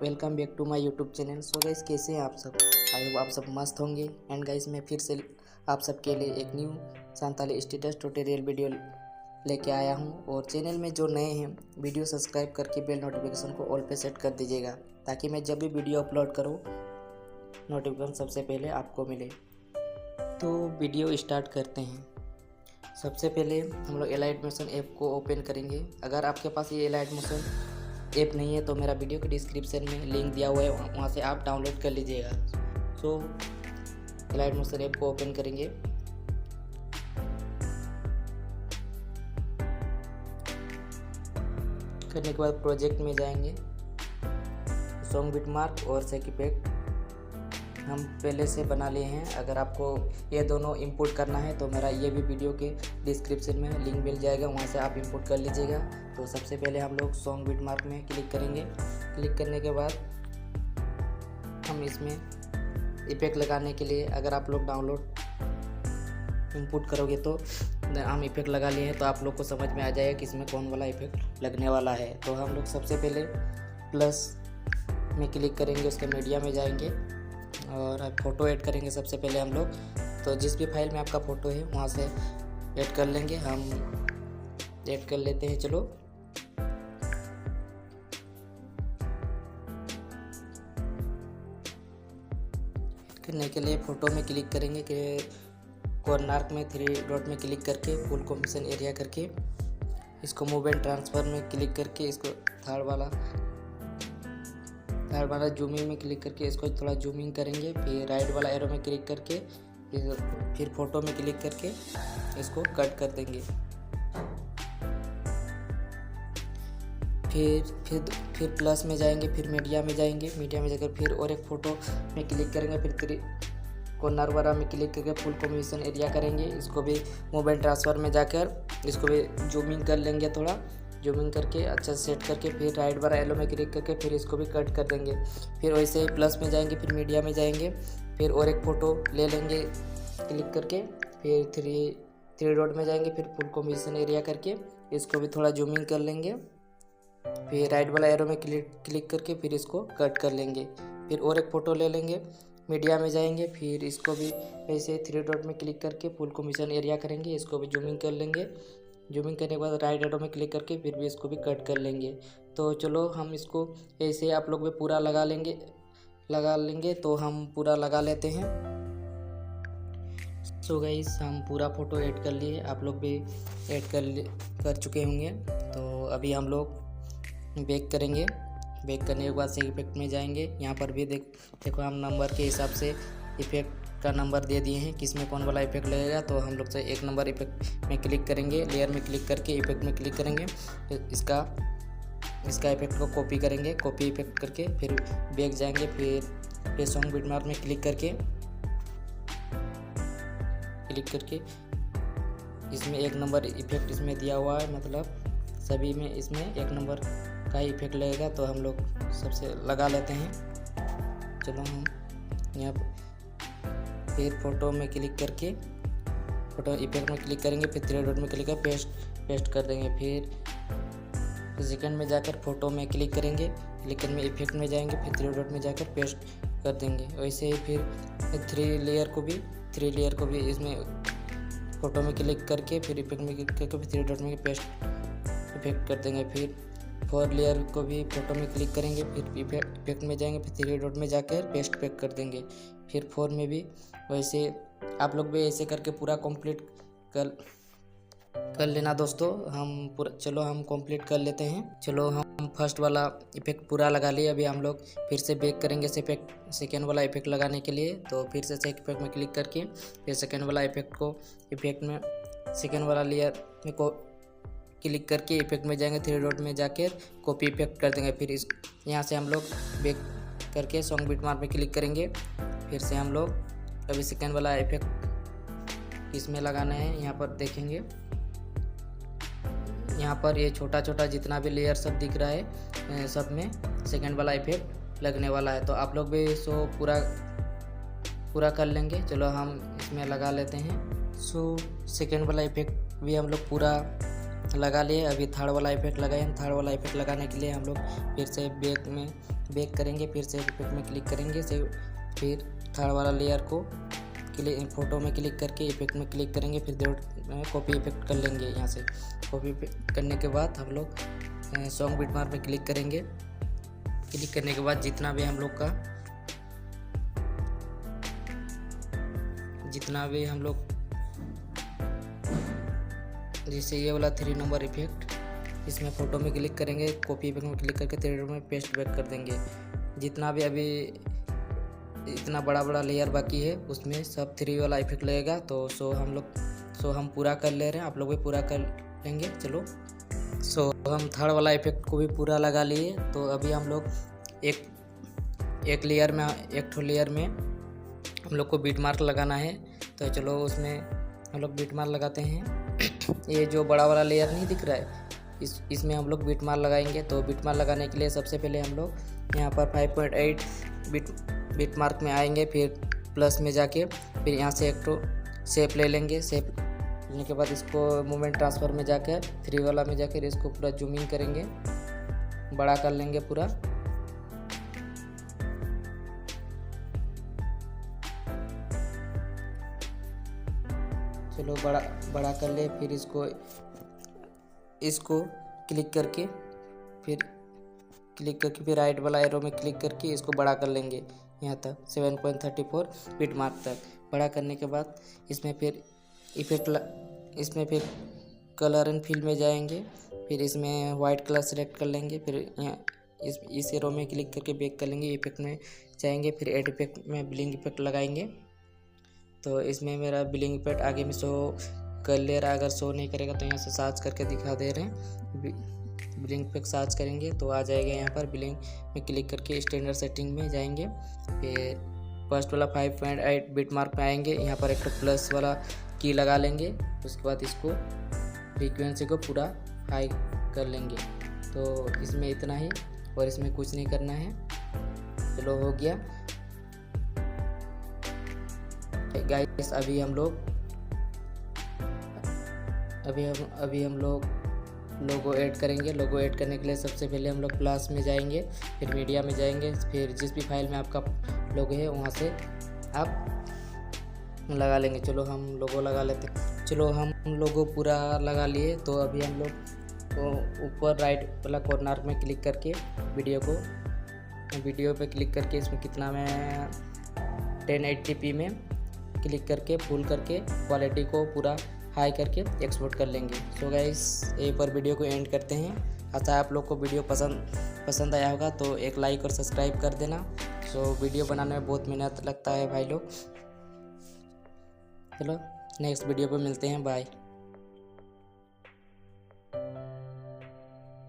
Welcome back to my YouTube channel. So guys, कैसे हैं आप सब? आई होप आप सब मस्त होंगे। एंड गाइस, मैं फिर से आप सबके लिए एक new Santali status tutorial video लेके आया हूं। और चैनल में जो नए हैं, वीडियो सब्सक्राइब करके बेल नोटिफिकेशन को ऑल पे सेट कर दीजिएगा, ताकि मैं जब भी वीडियो अपलोड करूं नोटिफिकेशन सबसे पहले आपको मिले। तो वीडियो स्टार्ट करते हैं। सबसे पहले हम लोग एलाइट मोशन ऐप को ओपन करेंगे। अगर आपके पास ये एलाइट मोशन ऐप नहीं है तो मेरा वीडियो के डिस्क्रिप्शन में लिंक दिया हुआ है, वहाँ से आप डाउनलोड कर लीजिएगा। सो एलाइट मोशन ऐप को ओपन करेंगे। करने के बाद प्रोजेक्ट में जाएंगे। सॉन्ग बिटमार्क और सेक इफेक्ट हम पहले से बना लिए हैं। अगर आपको ये दोनों इंपोर्ट करना है तो मेरा ये भी वीडियो के डिस्क्रिप्शन में लिंक मिल जाएगा, वहाँ से आप इंपोर्ट कर लीजिएगा। तो सबसे पहले हम लोग सॉन्ग बिटमार्क में क्लिक करेंगे। क्लिक करने के बाद हम इसमें इफेक्ट लगाने के लिए, अगर आप लोग डाउनलोड इंपोर्ट करोगे तो हम इफेक्ट लगा लिए हैं, तो आप लोग को समझ में आ जाएगा कि इसमें कौन वाला इफेक्ट लगने वाला है। तो हम लोग सबसे पहले प्लस में क्लिक करेंगे, उसके मीडिया में जाएंगे और फ़ोटो ऐड करेंगे। सबसे पहले हम लोग तो जिस भी फाइल में आपका फ़ोटो है वहाँ से ऐड कर लेंगे। हम ऐड कर लेते हैं। चलो करने के लिए फ़ोटो में क्लिक करेंगे कि कॉर्नर में 3 डॉट में क्लिक करके फुल कॉम्पोजिशन एरिया करके इसको मूव एंड ट्रांसफ़र में क्लिक करके इसको थर्ड वाला जूमिंग में क्लिक करके इसको थोड़ा जूमिंग करेंगे। फिर राइट वाला एरो में क्लिक करके फिर फोटो में क्लिक करके इसको कट कर देंगे। फिर प्लस में जाएंगे, फिर मीडिया में जाएंगे। मीडिया में जाकर फिर और एक फ़ोटो में क्लिक करेंगे। फिर कॉर्नर वाला में क्लिक करके फुल कॉम्पोजिशन एरिया करेंगे। इसको भी मूव एंड ट्रांसफ़र में जाकर इसको भी जूमिंग कर लेंगे, थोड़ा जूमिंग करके अच्छा सेट करके फिर राइट वाला एलो में क्लिक करके फिर इसको भी कट कर देंगे। फिर वैसे ही प्लस में जाएंगे, फिर मीडिया में जाएंगे, फिर और एक फ़ोटो ले लेंगे क्लिक करके। फिर थ्री डॉट में जाएंगे, फिर फुल कॉम्पोजिशन एरिया करके इसको भी थोड़ा जूमिंग कर लेंगे। फिर राइट वाला एरो में क्लिक करके फिर इसको कट कर लेंगे। फिर और एक फ़ोटो ले लेंगे, मीडिया में जाएंगे, फिर इसको भी ऐसे 3 डॉट में क्लिक करके फुल कॉम्पोजिशन एरिया करेंगे। इसको भी जूमिंग कर लेंगे। जूमिंग करने के बाद राइट एरो में क्लिक करके फिर भी इसको भी कट कर लेंगे। तो चलो हम इसको ऐसे आप लोग भी पूरा लगा लेंगे। तो हम पूरा लगा लेते हैं। सो गाइस, हम पूरा फ़ोटो ऐड कर लिए, आप लोग भी ऐड कर चुके होंगे। तो अभी हम लोग बैक करेंगे। बैक करने के बाद से इफेक्ट में जाएंगे। यहाँ पर भी देखो हम नंबर के हिसाब से इफेक्ट का नंबर दे दिए हैं, किस में कौन वाला इफेक्ट लगेगा। तो हम लोग से 1 नंबर इफेक्ट में क्लिक करेंगे, लेयर में क्लिक करके इफेक्ट में क्लिक करेंगे। फिर इसका इफेक्ट को कॉपी करेंगे, कॉपी इफेक्ट करके फिर बैक जाएंगे। फिर सॉन्ग बिटमार्क में क्लिक करके इसमें 1 नंबर इफेक्ट इसमें दिया हुआ है, मतलब सभी में इसमें 1 नंबर का इफेक्ट लगेगा। तो हम लोग सबसे लगा लेते हैं। चलो हम यहाँ फिर फ़ोटो में क्लिक करके फ़ोटो इफेक्ट में क्लिक करेंगे, फिर 3 डॉट में क्लिक कर पेस्ट कर देंगे। फिर सेकंड में जाकर फ़ोटो में क्लिक करेंगे, क्लिक करने में इफेक्ट में जाएंगे, फिर 3 डॉट में जाकर पेस्ट कर देंगे। वैसे ही फिर 3 लेयर को भी इसमें फ़ोटो में क्लिक करके फिर इफेक्ट में क्लिक करके फिर 3 डॉट में पेस्ट इफेक्ट कर देंगे। फिर 4 लेयर को भी फ़ोटो में क्लिक करेंगे, फिर इफेक्ट में जाएंगे, फिर 3 डॉट में जाकर पेस्ट पैक कर देंगे। फिर 4 में भी वैसे आप लोग भी ऐसे करके पूरा कंप्लीट कर लेना दोस्तों। चलो हम कंप्लीट कर लेते हैं। चलो हम फर्स्ट वाला इफेक्ट पूरा लगा लिए। अभी हम लोग फिर से बैक करेंगे सेकेंड वाला इफेक्ट लगाने के लिए। तो फिर से सेक इफेक्ट में क्लिक करके फिर सेकेंड वाला इफेक्ट को इफेक्ट में सेकेंड वाला लेयर में को क्लिक करके इफेक्ट में जाएंगे, 3 डॉट में जाकर कॉपी इफेक्ट कर देंगे। फिर यहाँ से हम लोग बैक करके सॉन्ग बिटमार्क में क्लिक करेंगे। फिर से हम लोग अभी सेकेंड वाला इफेक्ट इसमें लगाना है। यहाँ पर देखेंगे, यहाँ पर ये छोटा जितना भी लेयर सब दिख रहा है, सब में सेकेंड वाला इफेक्ट लगने वाला है। तो आप लोग भी सो पूरा कर लेंगे। चलो हम इसमें लगा लेते हैं। सो सेकेंड वाला इफेक्ट भी हम लोग पूरा लगा लिए। अभी थर्ड वाला इफेक्ट लगाए। थर्ड वाला इफेक्ट लगाने के लिए हम लोग फिर से बैक में बैक करेंगे, फिर सेव इफेक्ट में क्लिक करेंगे, फिर थर्ड वाला लेयर को फ़ोटो में क्लिक करके इफेक्ट में क्लिक करेंगे, फिर कॉपी इफेक्ट कर लेंगे। यहाँ से कॉपी इफेक्ट करने के बाद हम लोग सॉन्ग बिटमार्क में क्लिक करेंगे। क्लिक करने के बाद जितना भी हम लोग जैसे ये वाला 3 नंबर इफेक्ट, इसमें फ़ोटो में क्लिक करेंगे, कॉपी इफेक्ट में क्लिक करके 3 में पेस्ट बैक कर देंगे। जितना भी अभी इतना बड़ा लेयर बाकी है उसमें सब 3 वाला इफेक्ट लगेगा। तो हम पूरा कर ले रहे हैं, आप लोग भी पूरा कर लेंगे। चलो हम थर्ड वाला इफेक्ट को भी पूरा लगा लिए। तो अभी हम लोग एक लेयर में हम लोग को बीट मार्क लगाना है। तो चलो उसमें हम लोग बीट मार्क लगाते हैं। ये जो बड़ा वाला लेयर नहीं दिख रहा है, इसमें हम लोग बीट मार्क लगाएंगे। तो बीट मार्क लगाने के लिए सबसे पहले हम लोग यहाँ पर 5.8 बीट मार्क में आएंगे, फिर प्लस में जाके फिर यहाँ से एक तो शेप ले लेंगे। शेप लेने के बाद इसको मूवमेंट ट्रांसफर में जाकर 3 वाला में जाकर इसको पूरा जूम इन करेंगे, बड़ा कर लेंगे पूरा। चलो बड़ा कर ले, फिर इसको क्लिक करके फिर राइट वाला एरो में क्लिक करके इसको बड़ा कर लेंगे यहाँ तक 7.34 बीट मार्क तक। बड़ा करने के बाद इसमें फिर कलर एंड फिल में जाएंगे, फिर इसमें वाइट कलर सेलेक्ट कर लेंगे, फिर यहाँ इस एरो में क्लिक करके बैक कर लेंगे, इफेक्ट में जाएंगे, फिर एड इफेक्ट में ब्लिंक इफेक्ट लगाएंगे। तो इसमें मेरा ब्लिंक इफेक्ट आगे में शो कर ले रहा है, अगर शो नहीं करेगा तो यहाँ से सर्च करके दिखा दे रहे हैं। ब्लिंक इफेक्ट सर्च करेंगे तो आ जाएगा। यहाँ पर ब्लिंक में क्लिक करके स्टैंडर्ड सेटिंग में जाएंगे, फिर फर्स्ट वाला 5.8 बीट मार्क में आएंगे। यहाँ पर एक प्लस वाला की लगा लेंगे, उसके बाद इसको फ्रीक्वेंसी को पूरा हाई कर लेंगे। तो इसमें इतना ही और इसमें कुछ नहीं करना है। चलो हो गया गाइस। अभी हम लोग लोगो ऐड करेंगे। लोगो ऐड करने के लिए सबसे पहले हम लोग प्लस में जाएंगे, फिर मीडिया में जाएंगे, फिर जिस भी फाइल में आपका लोगो है वहाँ से आप लगा लेंगे। चलो हम लोगो लगा लेते हैं। चलो हम लोगो पूरा लगा लिए। तो अभी हम लोग को ऊपर राइट वाला कॉर्नर में क्लिक करके वीडियो पे क्लिक करके इसमें कितना में 1080p में क्लिक करके फुल करके क्वालिटी को पूरा हाई करके एक्सपोर्ट कर लेंगे। सो गाइस यहीं पर वीडियो को एंड करते हैं। अच्छा आप लोग को वीडियो पसंद आया होगा तो एक लाइक और सब्सक्राइब कर देना। सो वीडियो बनाने में बहुत मेहनत लगता है भाई लोग। चलो नेक्स्ट वीडियो पे मिलते हैं, बाय।